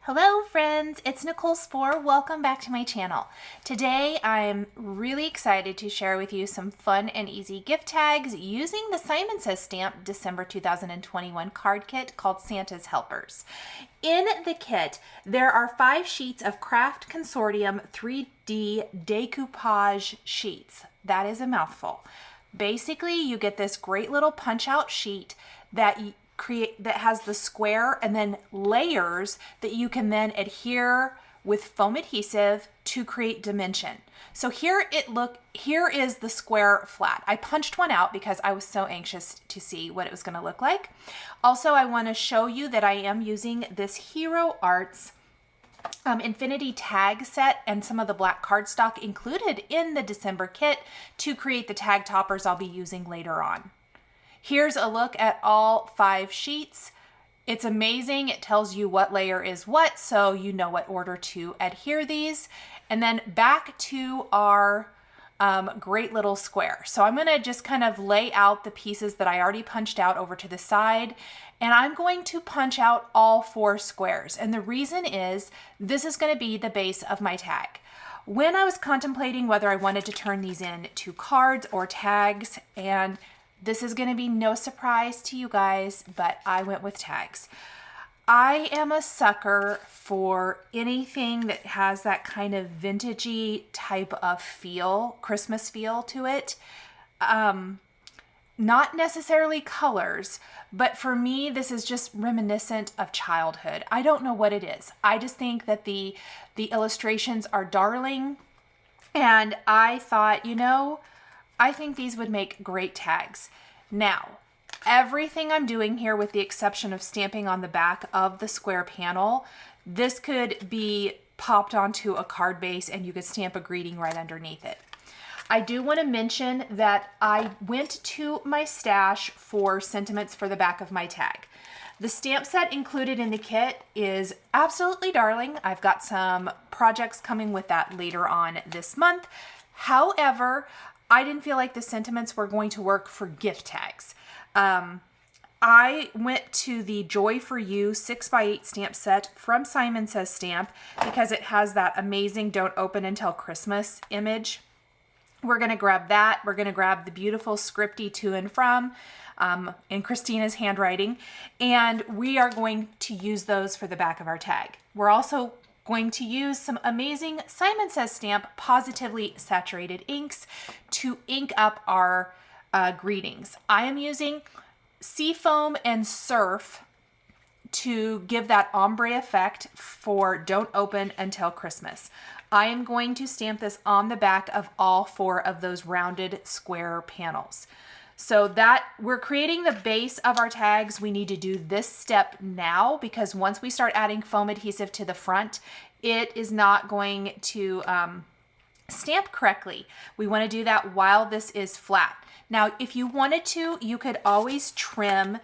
Hello friends, it's Nicole Spohr. Welcome back to my channel. Today I'm really excited to share with you some fun and easy gift tags using the Simon Says stamp December 2021 card kit called Santa's Helpers. In the kit, there are 5 sheets of Craft Consortium 3D Decoupage sheets. That is a mouthful. Basically, you get this great little punch out sheet that has the square and then layers that you can then adhere with foam adhesive to create dimension. So here is the square flat. I punched one out because I was so anxious to see what it was going to look like. Also, I want to show you that I am using this Hero Arts Infinity tag set and some of the black cardstock included in the December kit to create the tag toppers I'll be using later on. Here's a look at all 5 sheets. It's amazing. It tells you what layer is what, so you know what order to adhere these. And then back to our great little square. So I'm gonna just kind of lay out the pieces that I already punched out over to the side, and I'm going to punch out all 4 squares. And the reason is, this is gonna be the base of my tag. When I was contemplating whether I wanted to turn these into cards or tags, and this is going to be no surprise to you guys, but I went with tags. I am a sucker for anything that has that kind of vintagey type of feel, Christmas feel to it. Not necessarily colors, but for me, this is just reminiscent of childhood. I don't know what it is. I just think that the illustrations are darling, and I thought, you know, I think these would make great tags. Now, everything I'm doing here, with the exception of stamping on the back of the square panel, this could be popped onto a card base and you could stamp a greeting right underneath it. I do want to mention that I went to my stash for sentiments for the back of my tag. The stamp set included in the kit is absolutely darling. I've got some projects coming with that later on this month. However, I didn't feel like the sentiments were going to work for gift tags. I went to the Joy for You 6x8 stamp set from Simon Says Stamp because it has that amazing Don't Open Until Christmas image. We're going to grab that. We're going to grab the beautiful scripty To and From in Christina's handwriting, and we are going to use those for the back of our tag. We're also going to use some amazing Simon Says Stamp Pawsitively saturated inks to ink up our greetings. I am using SEAFOAM and Surf to give that ombre effect for Don't Open Until Christmas. I am going to stamp this on the back of all 4 of those rounded square panels. So that we're creating the base of our tags, we need to do this step now, because once we start adding foam adhesive to the front, it is not going to stamp correctly. We want to do that while this is flat. Now, if you wanted to, you could always trim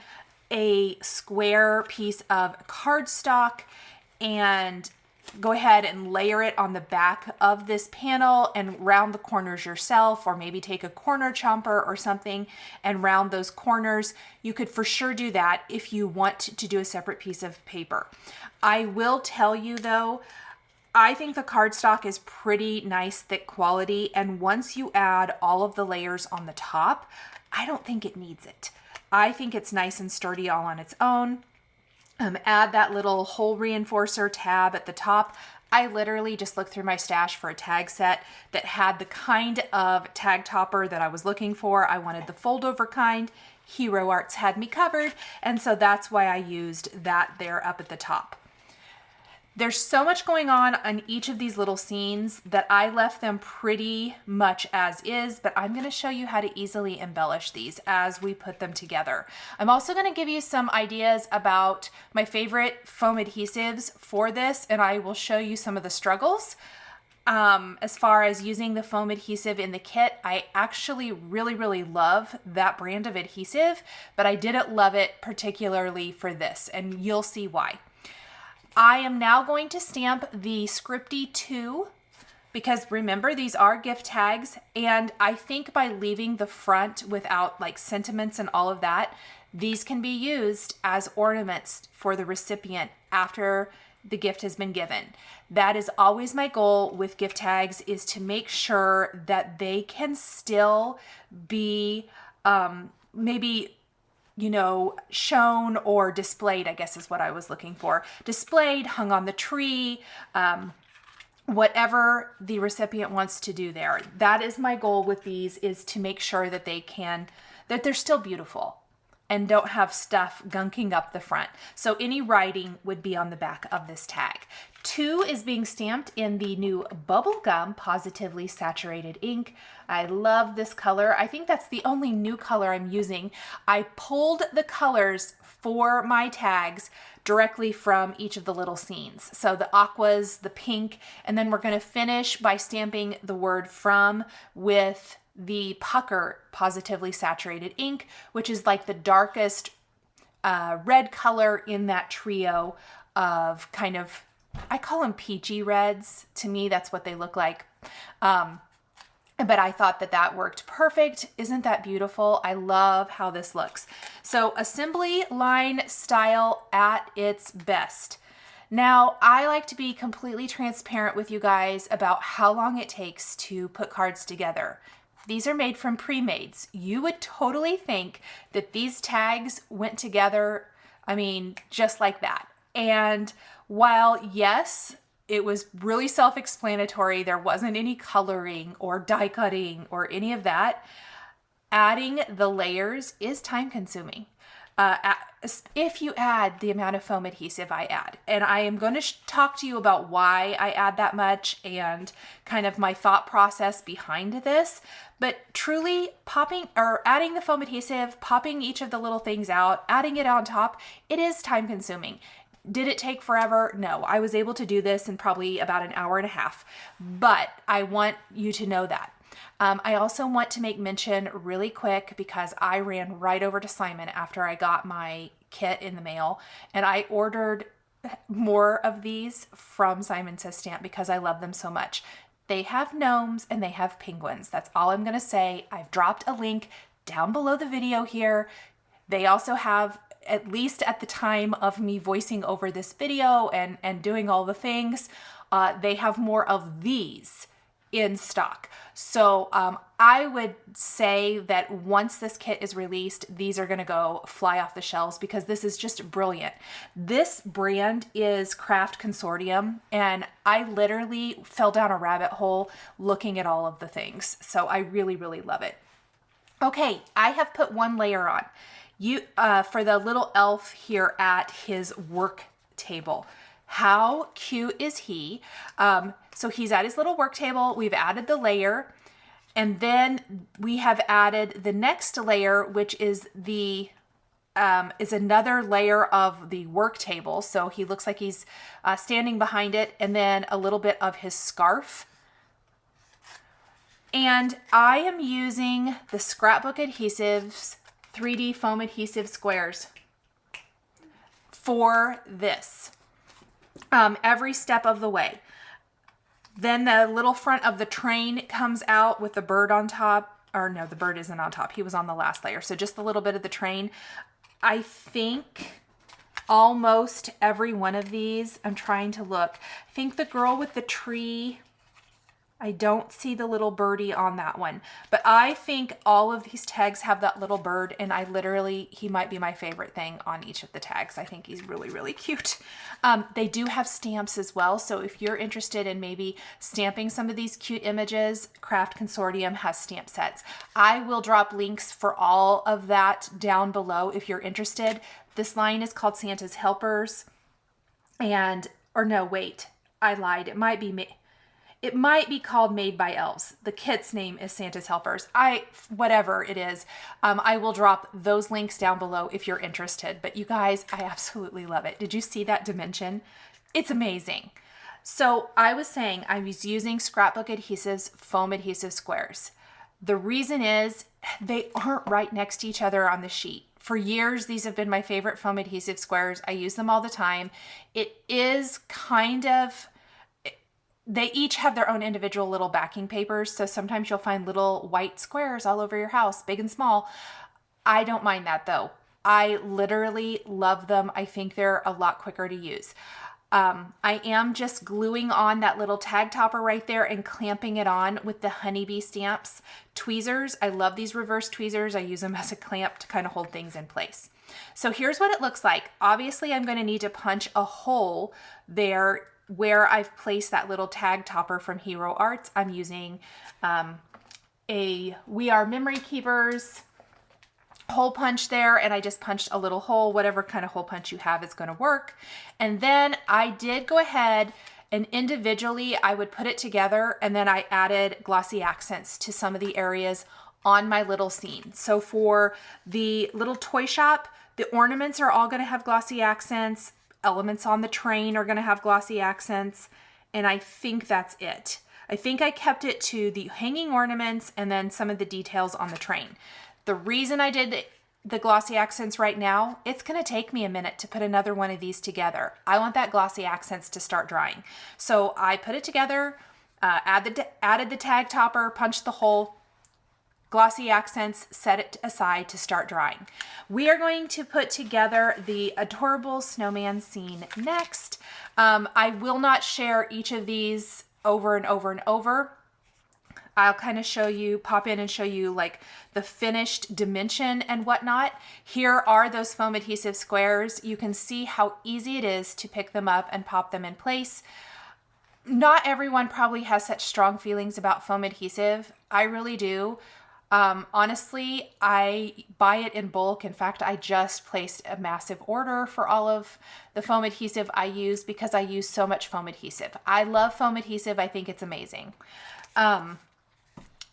a square piece of cardstock and go ahead and layer it on the back of this panel and round the corners yourself, or maybe take a corner chomper or something and round those corners. You could for sure do that if you want to do a separate piece of paper. I will tell you though, I think the cardstock is pretty nice, thick quality, and once you add all of the layers on the top, I don't think it needs it. I think it's nice and sturdy all on its own. Add that little hole reinforcer tab at the top. I literally just looked through my stash for a tag set that had the kind of tag topper that I was looking for. I wanted the fold over kind. Hero Arts had me covered, and so that's why I used that there up at the top. There's so much going on each of these little scenes that I left them pretty much as is, but I'm going to show you how to easily embellish these as we put them together. I'm also going to give you some ideas about my favorite foam adhesives for this, and I will show you some of the struggles. As far as using the foam adhesive in the kit, I actually really love that brand of adhesive, but I didn't love it particularly for this, and you'll see why. I am now going to stamp the Scripty 2 because remember, these are gift tags, and I think by leaving the front without like sentiments and all of that, these can be used as ornaments for the recipient after the gift has been given. That is always my goal with gift tags, is to make sure that they can still be maybe, you know, shown or displayed, I guess is what I was looking for. Displayed, hung on the tree, whatever the recipient wants to do there. That is my goal with these, is to make sure that that they're still beautiful and don't have stuff gunking up the front. So any writing would be on the back of this tag. 2 is being stamped in the new Bubblegum Positively Saturated ink. I love this color. I think that's the only new color I'm using. I pulled the colors for my tags directly from each of the little scenes. So the aquas, the pink, and then we're gonna finish by stamping the word from with the Pucker Positively Saturated ink, which is like the darkest red color in that trio of kind of, I call them peachy reds. To me, that's what they look like. But I thought that that worked perfect. Isn't that beautiful? I love how this looks. So assembly line style at its best. Now, I like to be completely transparent with you guys about how long it takes to put cards together. These are made from pre-mades. You would totally think that these tags went together, I mean, just like that. And while, yes, it was really self-explanatory, there wasn't any coloring or die cutting or any of that, adding the layers is time consuming. If you add the amount of foam adhesive I add, and I am going to talk to you about why I add that much and kind of my thought process behind this, but truly popping or adding the foam adhesive, popping each of the little things out, adding it on top, it is time consuming. Did it take forever? No, I was able to do this in probably about an hour and a half, but I want you to know that. I also want to make mention really quick, because I ran right over to Simon after I got my kit in the mail, and I ordered more of these from Simon Says Stamp because I love them so much. They have gnomes and they have penguins. That's all I'm going to say. I've dropped a link down below the video here. They also have, at least at the time of me voicing over this video and doing all the things, they have more of these in stock. So I would say that once this kit is released, these are going to go fly off the shelves, because this is just brilliant. This brand is Craft Consortium, and I literally fell down a rabbit hole looking at all of the things. So I really, really love it. Okay, I have put one layer on. For the little elf here at his work table. How cute is he? So he's at his little work table. We've added the layer, and then we have added the next layer, which is another layer of the work table. So he looks like he's standing behind it, and then a little bit of his scarf. And I am using the Scrapbook Adhesives 3D foam adhesive squares for this. Every step of the way. Then the little front of the train comes out with the bird on top. Or no, the bird isn't on top. He was on the last layer. So just a little bit of the train. I think almost every one of these, I'm trying to look. I think the girl with the tree, I don't see the little birdie on that one, but I think all of these tags have that little bird, and he might be my favorite thing on each of the tags. I think he's really, really cute. They do have stamps as well, so if you're interested in maybe stamping some of these cute images, Craft Consortium has stamp sets. I will drop links for all of that down below if you're interested. This line is called Santa's Helpers, or no, wait, I lied. It might be called Made by Elves. The kit's name is Santa's Helpers. Whatever it is, I will drop those links down below if you're interested. But you guys, I absolutely love it. Did you see that dimension? It's amazing. So I was saying I was using Scrapbook Adhesives foam adhesive squares. The reason is they aren't right next to each other on the sheet. For years, these have been my favorite foam adhesive squares. I use them all the time. It is kind of... They each have their own individual little backing papers, so sometimes you'll find little white squares all over your house, big and small. I don't mind that though. I literally love them. I think they're a lot quicker to use. I am just gluing on that little tag topper right there and clamping it on with the Honeybee Stamps tweezers. I love these reverse tweezers. I use them as a clamp to kind of hold things in place. So here's what it looks like. Obviously, I'm going to need to punch a hole there where I've placed that little tag topper from Hero Arts. I'm using a We Are Memory Keepers hole punch there, and I just punched a little hole. Whatever kind of hole punch you have is going to work. And then I did go ahead and individually I would put it together, and then I added glossy accents to some of the areas on my little scene. So for the little toy shop, the ornaments are all going to have glossy accents. Elements on the train are going to have glossy accents, and I think that's it. I think I kept it to the hanging ornaments and then some of the details on the train. The reason I did the glossy accents right now, it's going to take me a minute to put another one of these together. I want that glossy accents to start drying. So I put it together, added the tag topper, punched the hole, glossy accents, set it aside to start drying. We are going to put together the adorable snowman scene next. I will not share each of these over and over and over. I'll kind of show you, pop in and show you like the finished dimension and whatnot. Here are those foam adhesive squares. You can see how easy it is to pick them up and pop them in place. Not everyone probably has such strong feelings about foam adhesive. I really do. Honestly, I buy it in bulk. In fact, I just placed a massive order for all of the foam adhesive I use because I use so much foam adhesive. I love foam adhesive. I think it's amazing.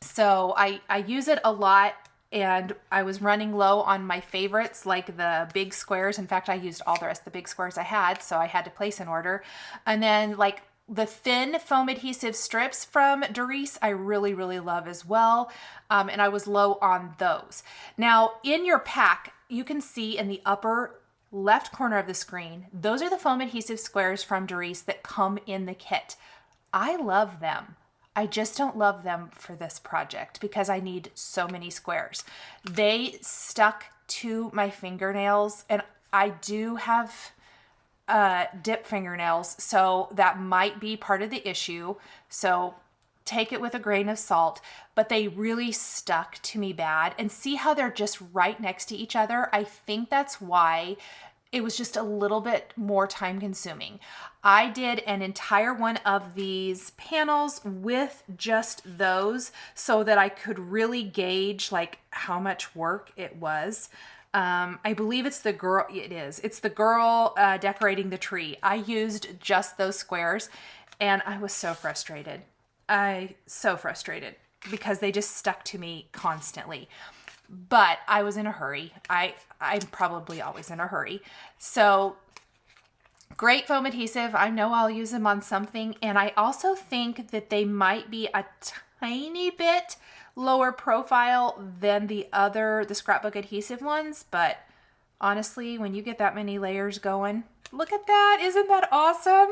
So I use it a lot, and I was running low on my favorites, like the big squares. In fact, I used all the rest of the big squares I had, so I had to place an order. And then like the thin foam adhesive strips from Doris, I really, really love as well. And I was low on those. Now in your pack, you can see in the upper left corner of the screen, those are the foam adhesive squares from Doris that come in the kit. I love them. I just don't love them for this project because I need so many squares. They stuck to my fingernails, and I do have dip fingernails, so that might be part of the issue. So take it with a grain of salt, but they really stuck to me bad. And see how they're just right next to each other? I think that's why it was just a little bit more time consuming. I did an entire one of these panels with just those so that I could really gauge like how much work it was. I believe it's the girl, it's the girl decorating the tree. I used just those squares, and I was so frustrated. So frustrated because they just stuck to me constantly. But I was in a hurry. I'm probably always in a hurry. So great foam adhesive. I know I'll use them on something. And I also think that they might be a tiny bit lower profile than the scrapbook adhesive ones. But honestly, when you get that many layers going, look at that. Isn't that awesome?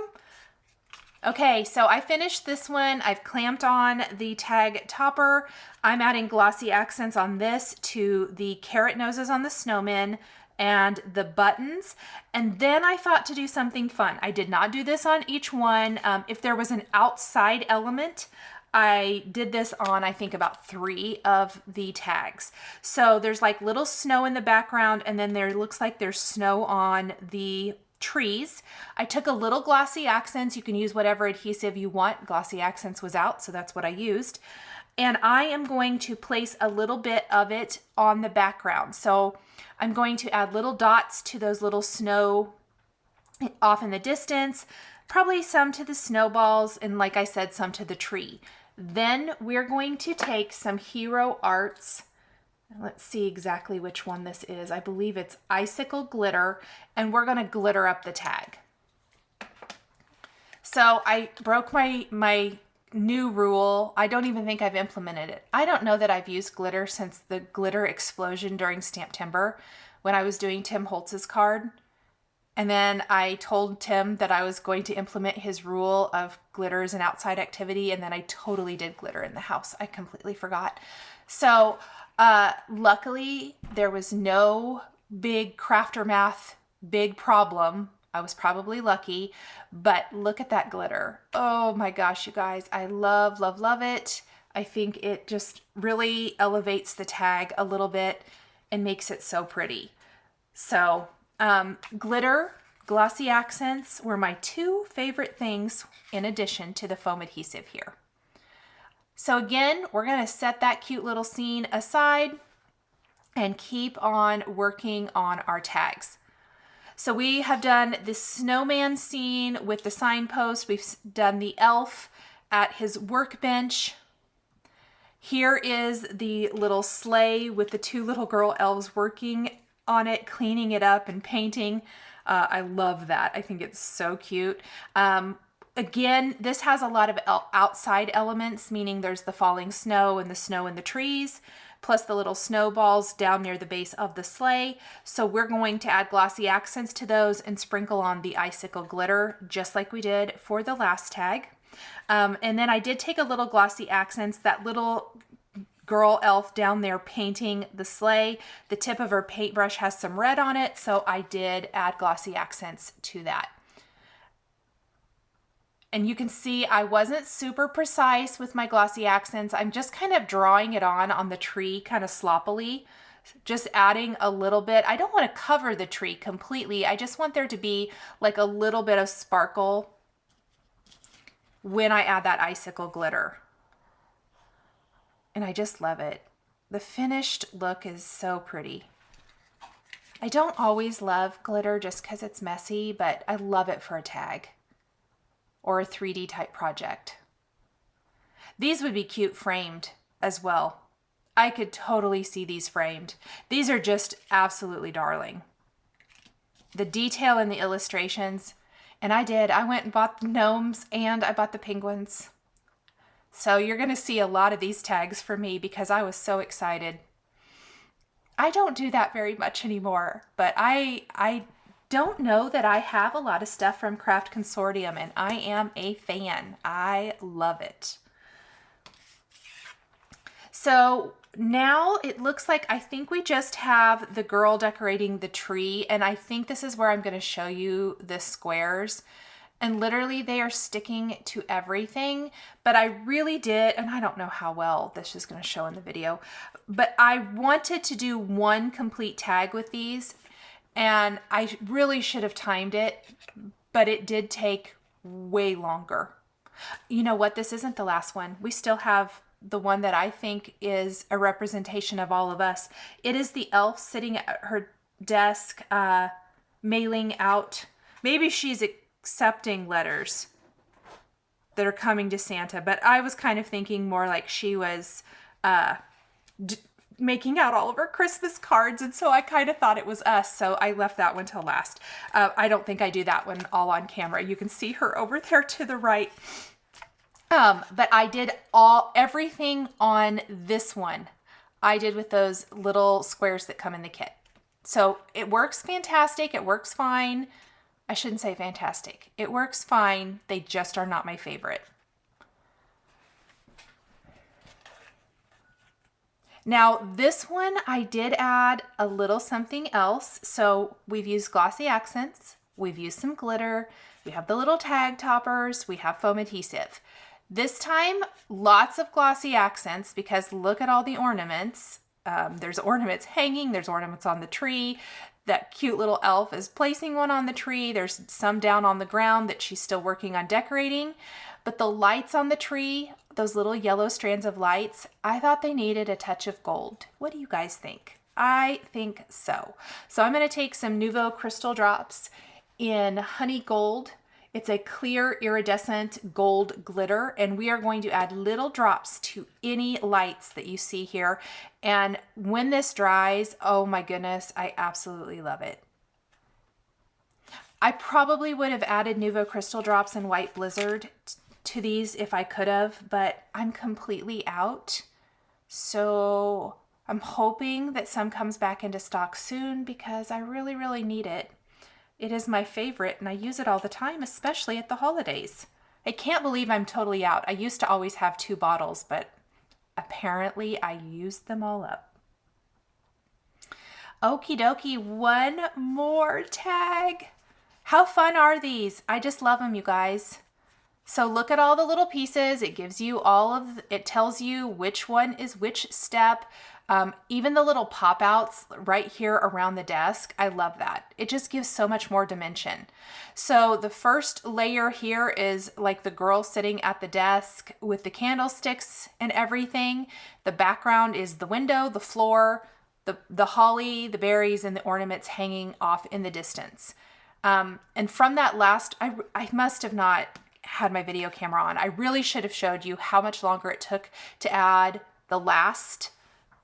Okay, so I finished this one. I've clamped on the tag topper. I'm adding glossy accents on this to the carrot noses on the snowmen and the buttons. And then I thought to do something fun. I did not do this on each one. If there was an outside element, I did this on, I think, about 3 of the tags. So there's like little snow in the background, and then there looks like there's snow on the trees. I took a little glossy accents. You can use whatever adhesive you want. Glossy accents was out, so that's what I used. And I am going to place a little bit of it on the background. So I'm going to add little dots to those little snow off in the distance, probably some to the snowballs, and like I said, some to the tree. Then we're going to take some Hero Arts. Let's see exactly which one this is. I believe it's ICICLE glitter, and we're going to glitter up the tag. So I broke my new rule. I don't even think I've implemented it. I don't know that I've used glitter since the glitter explosion during Stamptember when I was doing Tim Holtz's card. And then I told Tim that I was going to implement his rule of glitter as an outside activity, and then I totally did glitter in the house. I completely forgot. So luckily, there was no big crafter math, big problem. I was probably lucky, but look at that glitter. Oh my gosh, you guys, I love, love, love it. I think it just really elevates the tag a little bit and makes it so pretty. So glitter, glossy accents were my two favorite things in addition to the foam adhesive here. So again, we're gonna set that cute little scene aside and keep on working on our tags. So we have done the snowman scene with the signpost. We've done the elf at his workbench. Here is the little sleigh with the two little girl elves working on it, cleaning it up and painting. I love that. I think it's so cute. Again, this has a lot of outside elements, meaning there's the falling snow and the trees, plus the little snowballs down near the base of the sleigh. So we're going to add glossy accents to those and sprinkle on the icicle glitter, just like we did for the last tag. And then I did take a little glossy accents, that little girl elf down there painting the sleigh. The tip of her paintbrush has some red on it, so I did add glossy accents to that. And you can see I wasn't super precise with my glossy accents. I'm just kind of drawing it on the tree kind of sloppily, just adding a little bit. I don't want to cover the tree completely. I just want there to be like a little bit of sparkle when I add that icicle glitter. And I just love it. The finished look is so pretty. I don't always love glitter just because it's messy, but I love it for a tag or a 3D type project. These would be cute framed as well. I could totally see these framed. These are just absolutely darling. The detail in the illustrations, and I went and bought the gnomes and I bought the penguins. So you're gonna see a lot of these tags for me because I was so excited. I don't do that very much anymore, but I don't know that I have a lot of stuff from Craft Consortium, and I am a fan. I love it. So now it looks like I think we just have the girl decorating the tree, and I think this is where I'm going to show you the squares. And literally they are sticking to everything, but I really did, and I don't know how well this is going to show in the video, but I wanted to do one complete tag with these, and I really should have timed it, but it did take way longer. You know what? This isn't the last one. We still have the one that I think is a representation of all of us. It is the elf sitting at her desk, mailing out. Maybe she's accepting letters that are coming to Santa, but I was kind of thinking more like she was making out all of her Christmas cards, and so I kind of thought it was us, so I left that one till last. I don't think I do that one all on camera. You can see her over there to the right. But I did everything on this one I did with those little squares that come in the kit. So it works fantastic. It works fine. I shouldn't say fantastic. It works fine. They just are not my favorite. Now this one I did add a little something else. So we've used glossy accents. We've used some glitter. We have the little tag toppers. We have foam adhesive. This time, lots of glossy accents because look at all the ornaments. There's ornaments hanging. There's ornaments on the tree. That cute little elf is placing one on the tree. There's some down on the ground that she's still working on decorating. But the lights on the tree, those little yellow strands of lights, I thought they needed a touch of gold. What do you guys think? I think so. So I'm going to take some Nuvo crystal drops in honey gold. It's a clear iridescent gold glitter, and we are going to add little drops to any lights that you see here. And when this dries, oh my goodness, I absolutely love it. I probably would have added Nuvo crystal drops and white blizzard to these if I could have, but I'm completely out. So I'm hoping that some comes back into stock soon because I really, really need it. It is my favorite and I use it all the time, especially at the holidays. I can't believe I'm totally out. I used to always have 2 bottles, but apparently I used them all up. Okie dokie, one more tag. How fun are these? I just love them, you guys. So look at all the little pieces. It gives you it tells you which one is which step. Even the little pop outs right here around the desk. I love that. It just gives so much more dimension. So the first layer here is like the girl sitting at the desk with the candlesticks and everything. The background is the window, the floor, the holly, the berries, and the ornaments hanging off in the distance. And from that last, I must have not had my video camera on. I really should have showed you how much longer it took to add the last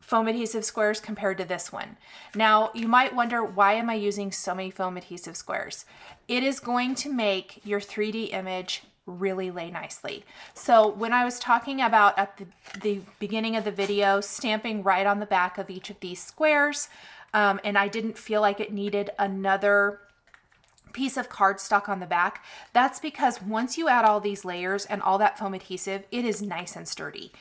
foam adhesive squares compared to this one. Now, you might wonder, why am I using so many foam adhesive squares? It is going to make your 3D image really lay nicely. So when I was talking about at the beginning of the video, stamping right on the back of each of these squares, and I didn't feel like it needed another piece of cardstock on the back, that's because once you add all these layers and all that foam adhesive, it is nice and sturdy.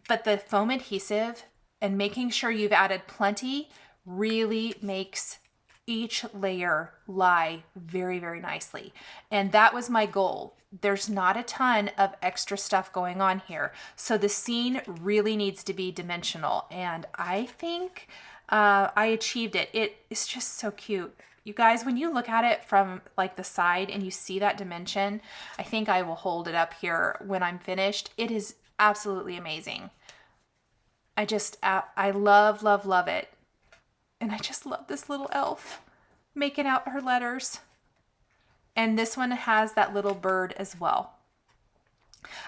But the foam adhesive and making sure you've added plenty really makes each layer lie very, very nicely. And that was my goal. There's not a ton of extra stuff going on here. So the scene really needs to be dimensional. And I think I achieved it. It's just so cute. You guys, when you look at it from like the side and you see that dimension, I think I will hold it up here when I'm finished. It is absolutely amazing. I love, love, love it. And I just love this little elf making out her letters. And this one has that little bird as well.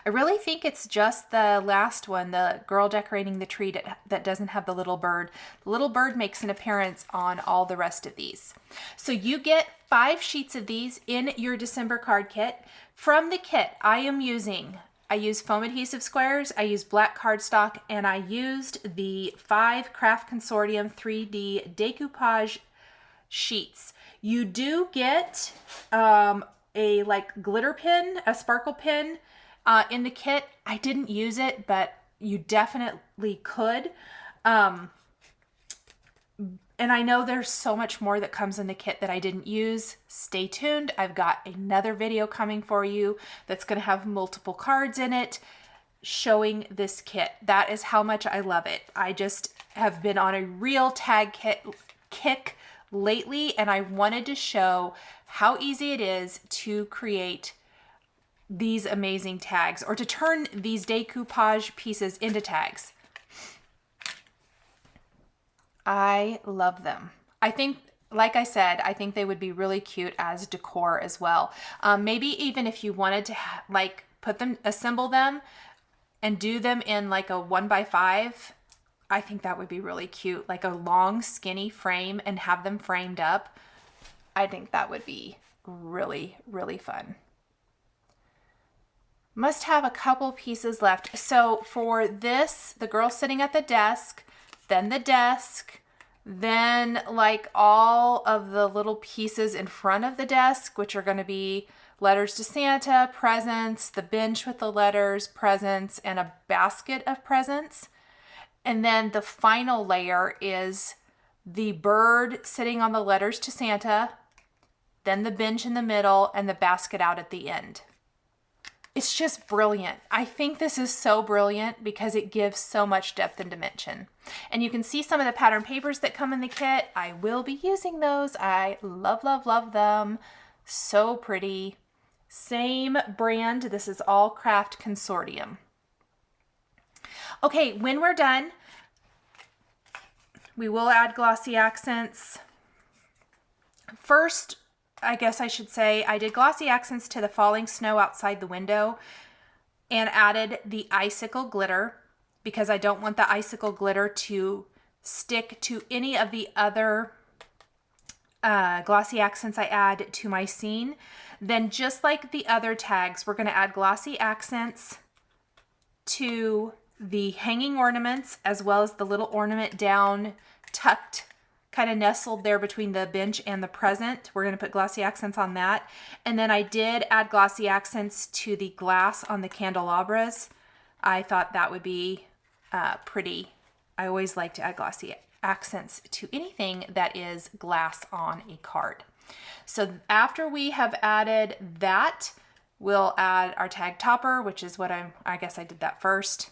I really think it's just the last one, the girl decorating the tree, that doesn't have the little bird. The little bird makes an appearance on all the rest of these. So you get 5 sheets of these in your December card kit. From the kit, I use foam adhesive squares, I use black cardstock, and I used the 5 Craft Consortium 3D Decoupage sheets. You do get a like glitter pin, a sparkle pin, in the kit. I didn't use it, but you definitely could. And I know there's so much more that comes in the kit that I didn't use. Stay tuned. I've got another video coming for you that's going to have multiple cards in it showing this kit. That is how much I love it. I just have been on a real tag kit kick lately, and I wanted to show how easy it is to create these amazing tags, or to turn these decoupage pieces into tags. I love them. I think, like I said, I think they would be really cute as decor as well. Maybe even if you wanted to like assemble them and do them in like a 1x5, I think that would be really cute. Like a long skinny frame and have them framed up. I think that would be really, really fun. Must have a couple pieces left. So for this, the girl sitting at the desk, then the desk, then like all of the little pieces in front of the desk, which are going to be letters to Santa, presents, the bench with the letters, presents, and a basket of presents. And then the final layer is the bird sitting on the letters to Santa, then the bench in the middle, and the basket out at the end. It's just brilliant. I think this is so brilliant because it gives so much depth and dimension. And you can see some of the pattern papers that come in the kit. I will be using those. I love, love, love them. So pretty. Same brand. This is all Craft Consortium. Okay, when we're done, we will add glossy accents. First, I guess I should say, I did glossy accents to the falling snow outside the window and added the icicle glitter because I don't want the icicle glitter to stick to any of the other glossy accents I add to my scene. Then just like the other tags, we're going to add glossy accents to the hanging ornaments as well as the little ornament down tucked, kind of nestled there between the bench and the present. We're going to put glossy accents on that. And then I did add glossy accents to the glass on the candelabras. I thought that would be pretty. I always like to add glossy accents to anything that is glass on a card. So after we have added that, we'll add our tag topper, which is what I guess I did that first.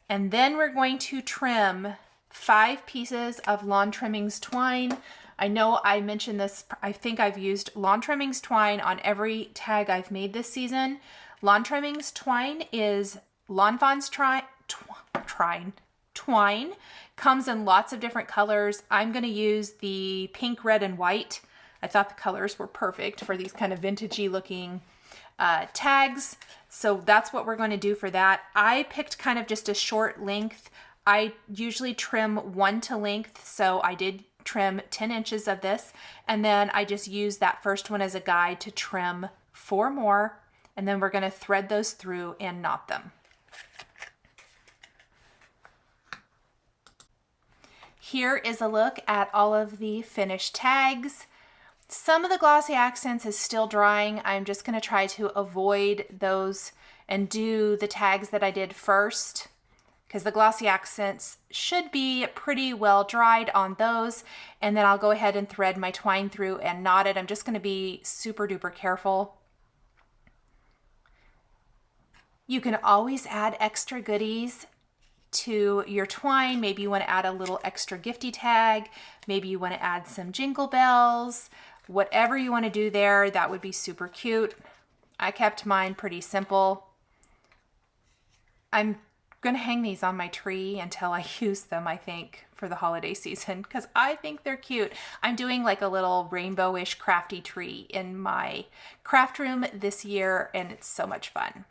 And then we're going to trim 5 pieces of lawn trimmings twine. I know I mentioned this, I think I've used lawn trimmings twine on every tag I've made this season. Lawn trimmings twine is Lawn Fawn's twine. Comes in lots of different colors. I'm gonna use the pink, red, and white. I thought the colors were perfect for these kind of vintagey looking tags. So that's what we're going to do for that. I picked kind of just a short length. I usually trim 1 to length, so I did trim 10 inches of this, and then I just used that first one as a guide to trim 4 more, and then we're going to thread those through and knot them. Here is a look at all of the finished tags. Some of the glossy accents is still drying. I'm just going to try to avoid those and do the tags that I did first, because the glossy accents should be pretty well dried on those. And then I'll go ahead and thread my twine through and knot it. I'm just going to be super duper careful. You can always add extra goodies to your twine. Maybe you want to add a little extra gifty tag. Maybe you want to add some jingle bells. Whatever you want to do there, that would be super cute. I kept mine pretty simple. I'm going to hang these on my tree until I use them, I think, for the holiday season, because I think they're cute. I'm doing like a little rainbowish crafty tree in my craft room this year, and it's so much fun.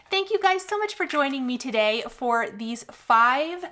Thank you guys so much for joining me today for these 5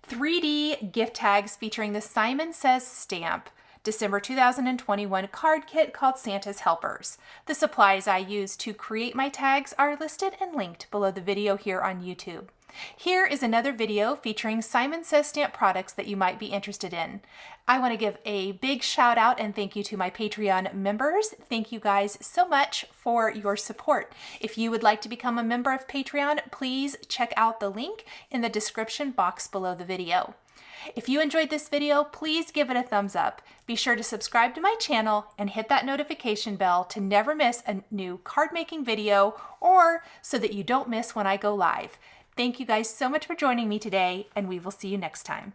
3D gift tags featuring the Simon Says stamp December 2021 card kit called Santa's Helpers. The supplies I used to create my tags are listed and linked below the video here on YouTube. Here is another video featuring Simon Says stamp products that you might be interested in. I want to give a big shout out and thank you to my Patreon members. Thank you guys so much for your support. If you would like to become a member of Patreon, please check out the link in the description box below the video. If you enjoyed this video, please give it a thumbs up. Be sure to subscribe to my channel and hit that notification bell to never miss a new card making video, or so that you don't miss when I go live. Thank you guys so much for joining me today, and we will see you next time.